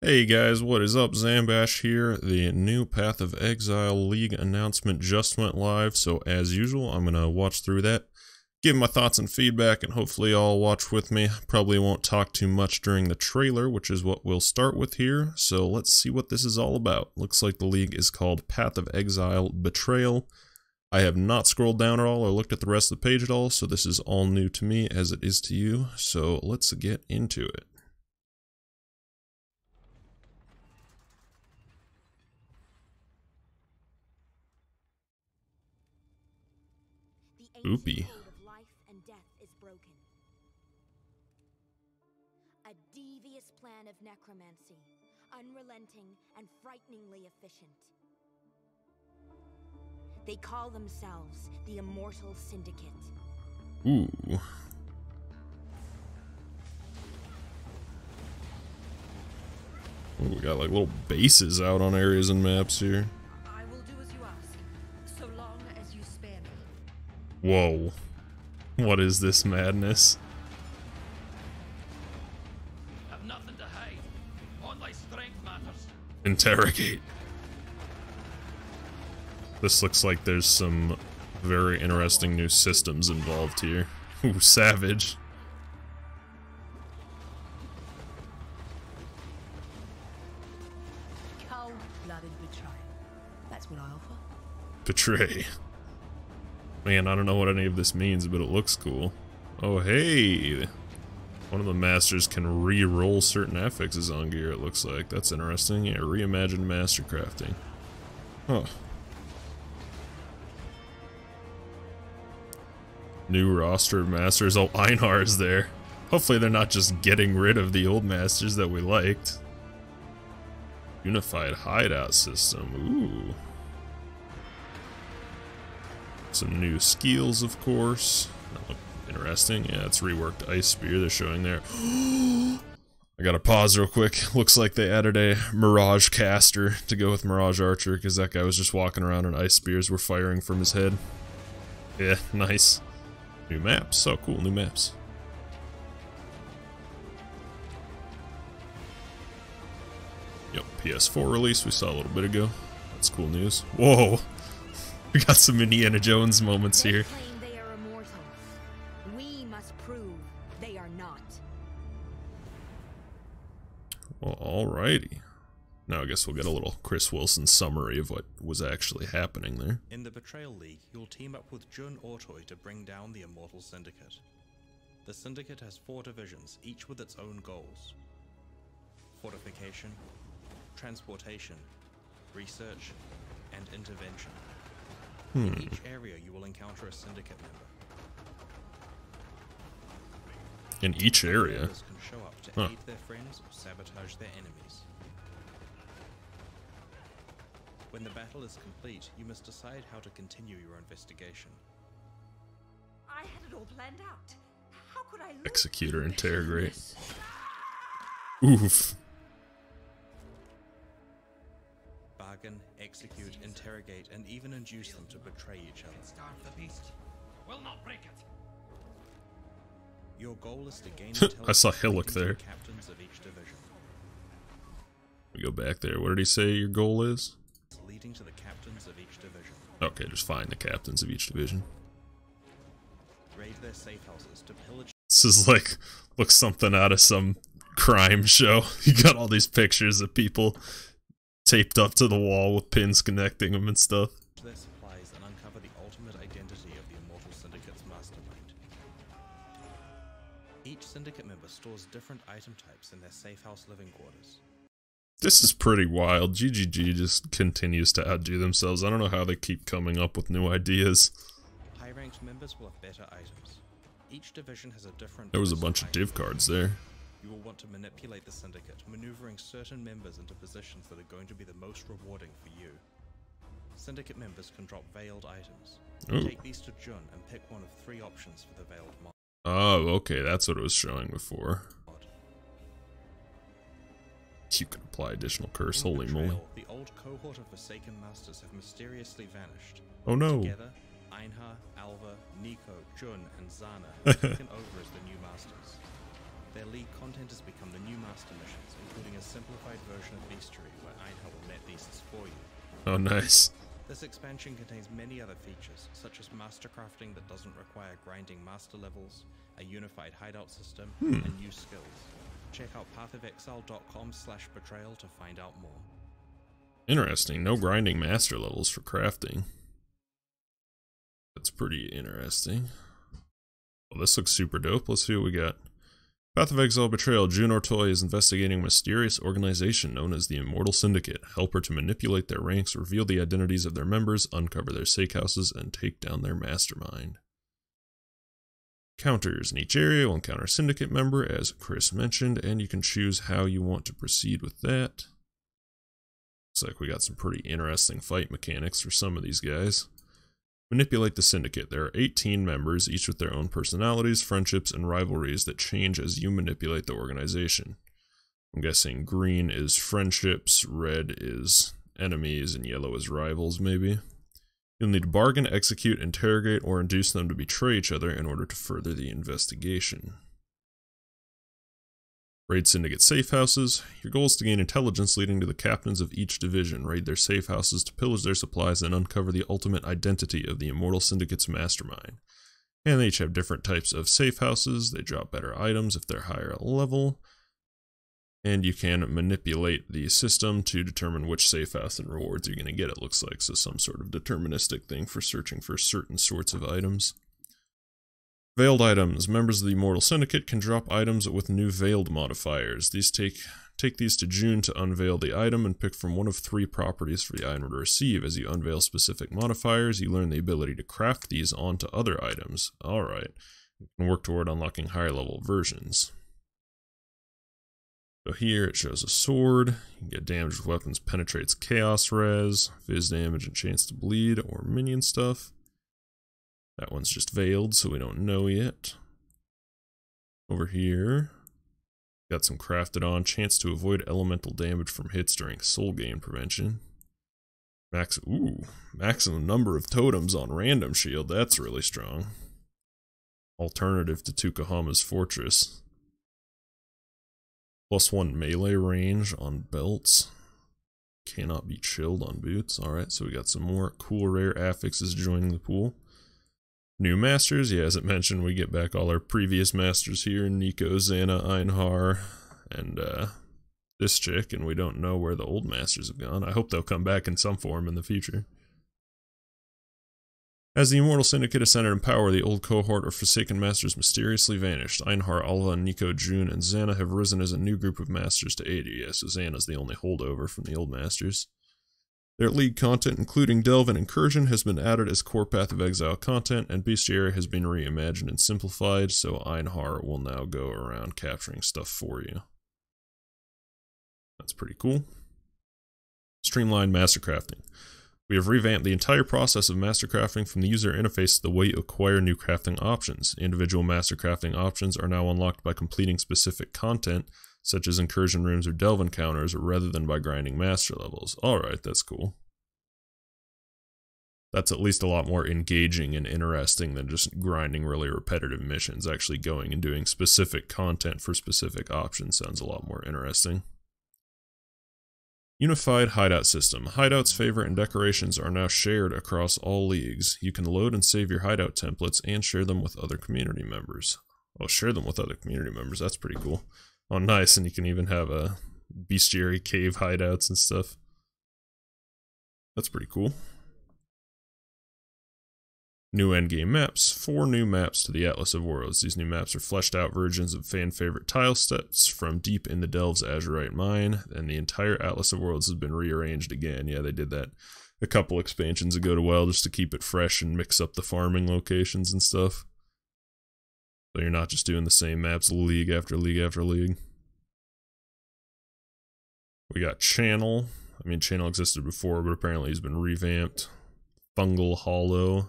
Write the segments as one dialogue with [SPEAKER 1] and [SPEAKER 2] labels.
[SPEAKER 1] Hey guys, what is up? Zambash here. The new Path of Exile League announcement just went live, so as usual, I'm gonna watch through that, give my thoughts and feedback, and hopefully y'all watch with me. Probably won't talk too much during the trailer, which is what we'll start with here, so let's see what this is all about. Looks like the league is called Path of Exile Betrayal. I have not scrolled down at all or looked at the rest of the page at all, so this is all new to me as it is to you, so let's get into it. Oopie.
[SPEAKER 2] Code of life and death is broken. A devious plan of necromancy, unrelenting and frighteningly efficient. They call themselves the Immortal Syndicate.
[SPEAKER 1] Ooh. Oh, we got like little bases out on areas and maps here.
[SPEAKER 3] I will do as you ask, so long as you spare me.
[SPEAKER 1] Whoa. What is this madness?
[SPEAKER 4] Have nothing to hide. Only strength matters.
[SPEAKER 1] Interrogate. This looks like there's some very interesting new systems involved here. Ooh, savage.
[SPEAKER 3] Cold-blooded betrayal. That's what I offer.
[SPEAKER 1] Betray. Man, I don't know what any of this means, but it looks cool. Oh, hey! One of the masters can re-roll certain affixes on gear, it looks like. That's interesting. Yeah, reimagined master crafting. Huh. New roster of masters. Oh, Einar is there. Hopefully they're not just getting rid of the old masters that we liked. Unified hideout system. Ooh. Some new skills, of course. That look interesting. Yeah, it's reworked ice spear they're showing there. I gotta pause real quick. Looks like they added a Mirage caster to go with Mirage Archer, because that guy was just walking around and ice spears were firing from his head. Yeah, nice. New maps. So cool, new maps. Yep, PS4 release we saw a little bit ago. That's cool news. Whoa! We got some Indiana Jones moments here.
[SPEAKER 2] They claim they are immortal. We must prove they are not.
[SPEAKER 1] Well, alrighty. Now I guess we'll get a little Chris Wilson summary of what was actually happening there.
[SPEAKER 5] In the Betrayal League, you'll team up with Jun Ortoy to bring down the Immortal Syndicate. The Syndicate has 4 divisions, each with its own goals. Fortification, Transportation, Research, and Intervention. In each area you will encounter a Syndicate member.
[SPEAKER 1] In each area?
[SPEAKER 5] Members can show up to aid their friends or sabotage their enemies. When the battle is complete, you must decide how to continue your investigation.
[SPEAKER 3] I had it all planned out. How could I lose?
[SPEAKER 1] Execute or interrogate. Oof.
[SPEAKER 5] Bargain, execute, interrogate, and even induce them to betray each other.
[SPEAKER 4] Starve the beast. Will not break it.
[SPEAKER 5] Your goal is to gain intelligence.
[SPEAKER 1] I saw Hillock there.
[SPEAKER 5] Captains of each division.
[SPEAKER 1] We go back there. What did he say your goal is?
[SPEAKER 5] Leading to the captains of each division.
[SPEAKER 1] Okay, just find the captains of each division.
[SPEAKER 5] Raid their safe houses to pillage.
[SPEAKER 1] This is like, looks something out of some crime show. You got all these pictures of people taped up to the wall with pins connecting them and stuff.
[SPEAKER 5] Their supplies and uncover the ultimate identity of the Immortal Syndicate's mastermind. Each syndicate member stores different item types in their safe house living quarters.
[SPEAKER 1] This is pretty wild. GGG just continues to outdo themselves. I don't know how they keep coming up with new ideas.
[SPEAKER 5] High-ranked members will have better items. Each division has a different.
[SPEAKER 1] There was a bunch of div cards there.
[SPEAKER 5] You will want to manipulate the syndicate, maneuvering certain members into positions that are going to be the most rewarding for you. Syndicate members can drop veiled items.
[SPEAKER 1] Ooh.
[SPEAKER 5] Take these to Jun and pick one of 3 options for the veiled mod.
[SPEAKER 1] Oh, okay, that's what it was showing before. You can apply additional curse,
[SPEAKER 5] In
[SPEAKER 1] holy
[SPEAKER 5] Betrayal,
[SPEAKER 1] moly.
[SPEAKER 5] The old cohort of Forsaken Masters have mysteriously vanished.
[SPEAKER 1] Oh no.
[SPEAKER 5] Together, Einhar, Alva, Nico, Jun, and Zana have taken over as the new masters. Their League content has become the new master missions, including a simplified version of Bestiary where Einhar will net beasts for you.
[SPEAKER 1] Oh, nice.
[SPEAKER 5] This expansion contains many other features, such as master crafting that doesn't require grinding master levels, a unified hideout system, and new skills. Check out pathofexile.com/betrayal to find out more.
[SPEAKER 1] Interesting. No grinding master levels for crafting. That's pretty interesting. Well, this looks super dope. Let's see what we got. Path of Exile Betrayal. June Ortoy is investigating a mysterious organization known as the Immortal Syndicate. Help her to manipulate their ranks, reveal the identities of their members, uncover their safe houses, and take down their mastermind. Counters. In each area, will encounter a Syndicate member, as Chris mentioned, and you can choose how you want to proceed with that. Looks like we got some pretty interesting fight mechanics for some of these guys. Manipulate the Syndicate. There are 18 members, each with their own personalities, friendships, and rivalries that change as you manipulate the organization. I'm guessing green is friendships, red is enemies, and yellow is rivals, maybe. You'll need to bargain, execute, interrogate, or induce them to betray each other in order to further the investigation. Raid Syndicate safe houses. Your goal is to gain intelligence leading to the captains of each division. Raid their safe houses to pillage their supplies and uncover the ultimate identity of the Immortal Syndicate's mastermind. And they each have different types of safe houses. They drop better items if they're higher level. And you can manipulate the system to determine which safe house and rewards you're going to get, it looks like. So some sort of deterministic thing for searching for certain sorts of items. Veiled items. Members of the Immortal Syndicate can drop items with new veiled modifiers. These take these to June to unveil the item and pick from one of 3 properties for the item to receive. As you unveil specific modifiers, you learn the ability to craft these onto other items. Alright. You can work toward unlocking higher level versions. So here it shows a sword. You can get damage with weapons, penetrates chaos res, fizz damage and chance to bleed, or minion stuff. That one's just veiled, so we don't know yet. Over here, got some crafted on. Chance to avoid elemental damage from hits during soul gain prevention. Maximum number of totems on random shield. That's really strong. Alternative to Tukahama's Fortress. +1 melee range on belts. Cannot be chilled on boots. Alright, so we got some more cool rare affixes joining the pool. New masters, yeah, as it mentioned, we get back all our previous masters here, Nico, Xana, Einhar, and this chick, and we don't know where the old masters have gone. I hope they'll come back in some form in the future. As the Immortal Syndicate ascended in power, the old cohort of Forsaken Masters mysteriously vanished. Einhar, Alva, Nico, June, and Xana have risen as a new group of masters to aid you. Yeah, so Xana's the only holdover from the old masters. Their League content, including Delve and Incursion, has been added as core Path of Exile content, and Bestiary has been reimagined and simplified, so Einhar will now go around capturing stuff for you. That's pretty cool. Streamlined Mastercrafting. We have revamped the entire process of mastercrafting from the user interface to the way you acquire new crafting options. Individual mastercrafting options are now unlocked by completing specific content, such as incursion rooms or delve encounters, rather than by grinding master levels. Alright, that's cool. That's at least a lot more engaging and interesting than just grinding really repetitive missions. Actually going and doing specific content for specific options sounds a lot more interesting. Unified Hideout System. Hideouts, favor, and decorations are now shared across all leagues. You can load and save your hideout templates and share them with other community members. Oh, share them with other community members. That's pretty cool. Oh, nice. And you can even have a bestiary cave hideouts and stuff. That's pretty cool. New endgame maps. 4 new maps to the Atlas of Worlds. These new maps are fleshed out versions of fan-favorite tile sets from deep in the Delve's Azurite Mine, and the entire Atlas of Worlds has been rearranged again. Yeah, they did that a couple expansions ago to WoW just to keep it fresh and mix up the farming locations and stuff. So you're not just doing the same maps league after league after league. We got Channel. I mean, Channel existed before, but apparently he's been revamped. Fungal Hollow.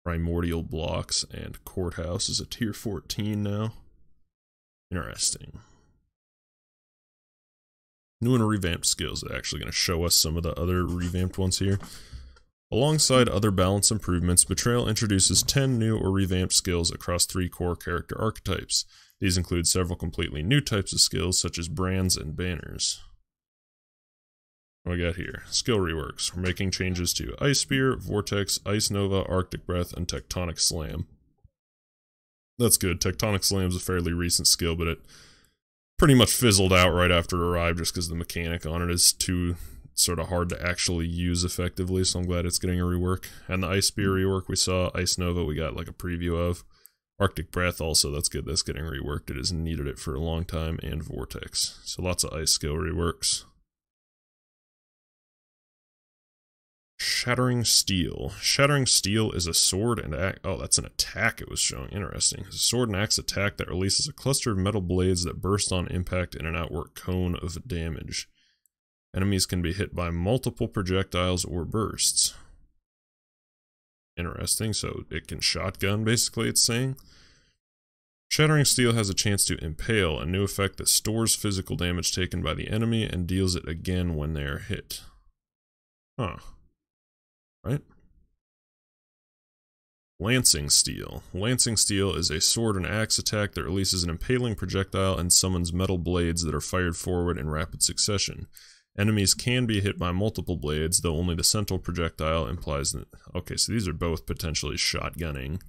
[SPEAKER 1] Primordial Blocks, and Courthouse is a tier 14 now. Interesting. New and revamped skills are actually going to show us some of the other revamped ones here. Alongside other balance improvements, Betrayal introduces 10 new or revamped skills across 3 core character archetypes. These include several completely new types of skills, such as brands and banners. What we got here? Skill reworks. We're making changes to Ice Spear, Vortex, Ice Nova, Arctic Breath, and Tectonic Slam. That's good. Tectonic Slam is a fairly recent skill, but it pretty much fizzled out right after it arrived just because the mechanic on it is too sort of hard to actually use effectively, so I'm glad it's getting a rework. And the Ice Spear rework we saw, Ice Nova we got like a preview of. Arctic Breath also, that's good, that's getting reworked. It has needed it for a long time, and Vortex. So lots of ice skill reworks. Shattering Steel. Shattering Steel is a sword and axe. Oh, that's an attack it was showing. Interesting. It's a sword and axe attack that releases a cluster of metal blades that burst on impact in an outward cone of damage. Enemies can be hit by multiple projectiles or bursts. Interesting, so it can shotgun, basically, it's saying. Shattering Steel has a chance to Impale, a new effect that stores physical damage taken by the enemy and deals it again when they are hit. Huh. Right? Lancing Steel. Lancing Steel is a sword and axe attack that releases an impaling projectile and summons metal blades that are fired forward in rapid succession. Enemies can be hit by multiple blades, though only the central projectile implies that... Okay, so these are both potentially shotgunning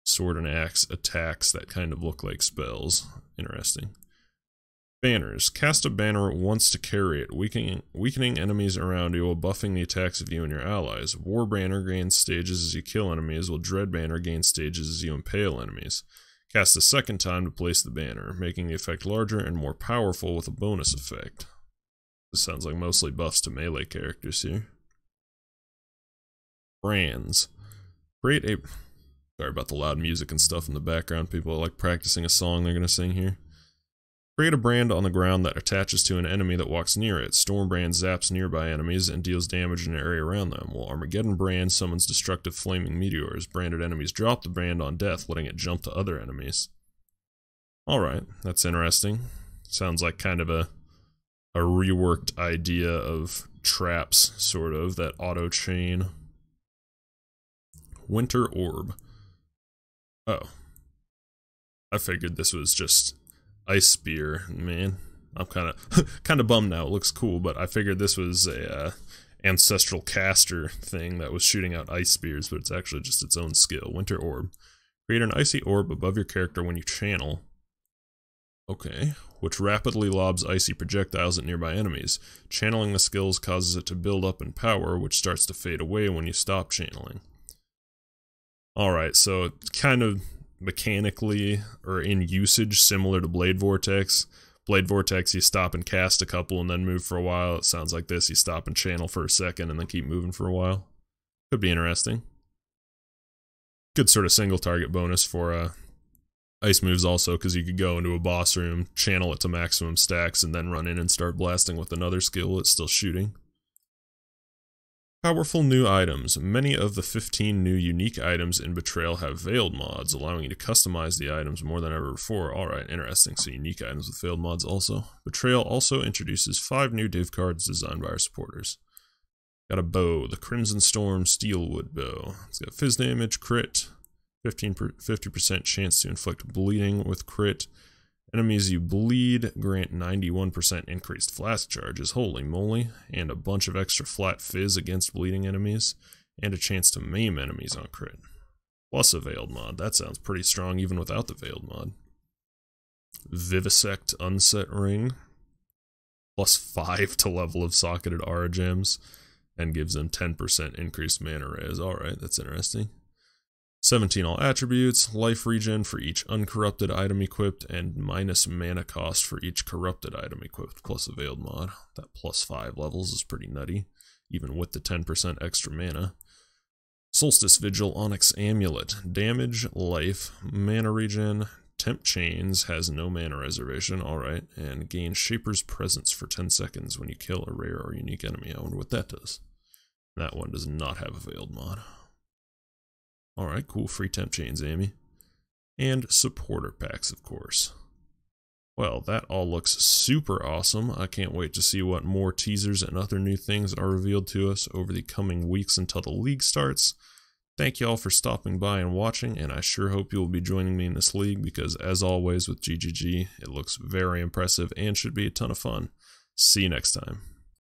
[SPEAKER 1] sword and axe attacks that kind of look like spells. Interesting. Banners. Cast a banner once to carry it, weakening enemies around you while buffing the attacks of you and your allies. War Banner gains stages as you kill enemies, while Dread Banner gains stages as you impale enemies. Cast a second time to place the banner, making the effect larger and more powerful with a bonus effect. This sounds like mostly buffs to melee characters here. Brands. Create a... Sorry about the loud music and stuff in the background. People are like practicing a song they're going to sing here. Create a brand on the ground that attaches to an enemy that walks near it. Stormbrand zaps nearby enemies and deals damage in the area around them, while Armageddon Brand summons destructive flaming meteors. Branded enemies drop the brand on death, letting it jump to other enemies. Alright, that's interesting. Sounds like kind of a reworked idea of traps, sort of, that auto chain. Winter Orb. Oh. I figured this was just Ice Spear. Man, I'm kind of bummed now. It looks cool, but I figured this was a ancestral caster thing that was shooting out ice spears, but it's actually just its own skill. Winter Orb. Create an icy orb above your character when you channel. Okay. Which rapidly lobs icy projectiles at nearby enemies. Channeling the skills causes it to build up in power, which starts to fade away when you stop channeling. Alright, so it's kind of mechanically, or in usage, similar to Blade Vortex. Blade Vortex, you stop and cast a couple and then move for a while. It sounds like this, you stop and channel for a second and then keep moving for a while. Could be interesting. Good sort of single target bonus for ice moves also, because you could go into a boss room, channel it to maximum stacks, and then run in and start blasting with another skill that's still shooting. Powerful new items. Many of the 15 new unique items in Betrayal have veiled mods, allowing you to customize the items more than ever before. Alright, interesting. So unique items with veiled mods also. Betrayal also introduces 5 new div cards designed by our supporters. Got a bow, the Crimson Storm Steelwood Bow. It's got fizz damage, crit, 50% chance to inflict bleeding with crit. Enemies you bleed grant 91% increased flask charges, holy moly, and a bunch of extra flat fizz against bleeding enemies, and a chance to maim enemies on crit. Plus a veiled mod, that sounds pretty strong even without the veiled mod. Vivisect Unset Ring, plus 5 to level of socketed aura gems, and gives them 10% increased mana res. Alright, that's interesting. 17 all attributes, life regen for each uncorrupted item equipped, and minus mana cost for each corrupted item equipped, plus a veiled mod. That plus 5 levels is pretty nutty, even with the 10% extra mana. Solstice Vigil Onyx Amulet. Damage, life, mana regen, temp chains, has no mana reservation, alright, and gain Shaper's Presence for 10 seconds when you kill a rare or unique enemy. I wonder what that does. That one does not have a veiled mod. Alright, cool, free temp chains, Amy. And supporter packs, of course. Well, that all looks super awesome. I can't wait to see what more teasers and other new things are revealed to us over the coming weeks until the league starts. Thank y'all for stopping by and watching, and I sure hope you will be joining me in this league because, as always with GGG, it looks very impressive and should be a ton of fun. See you next time.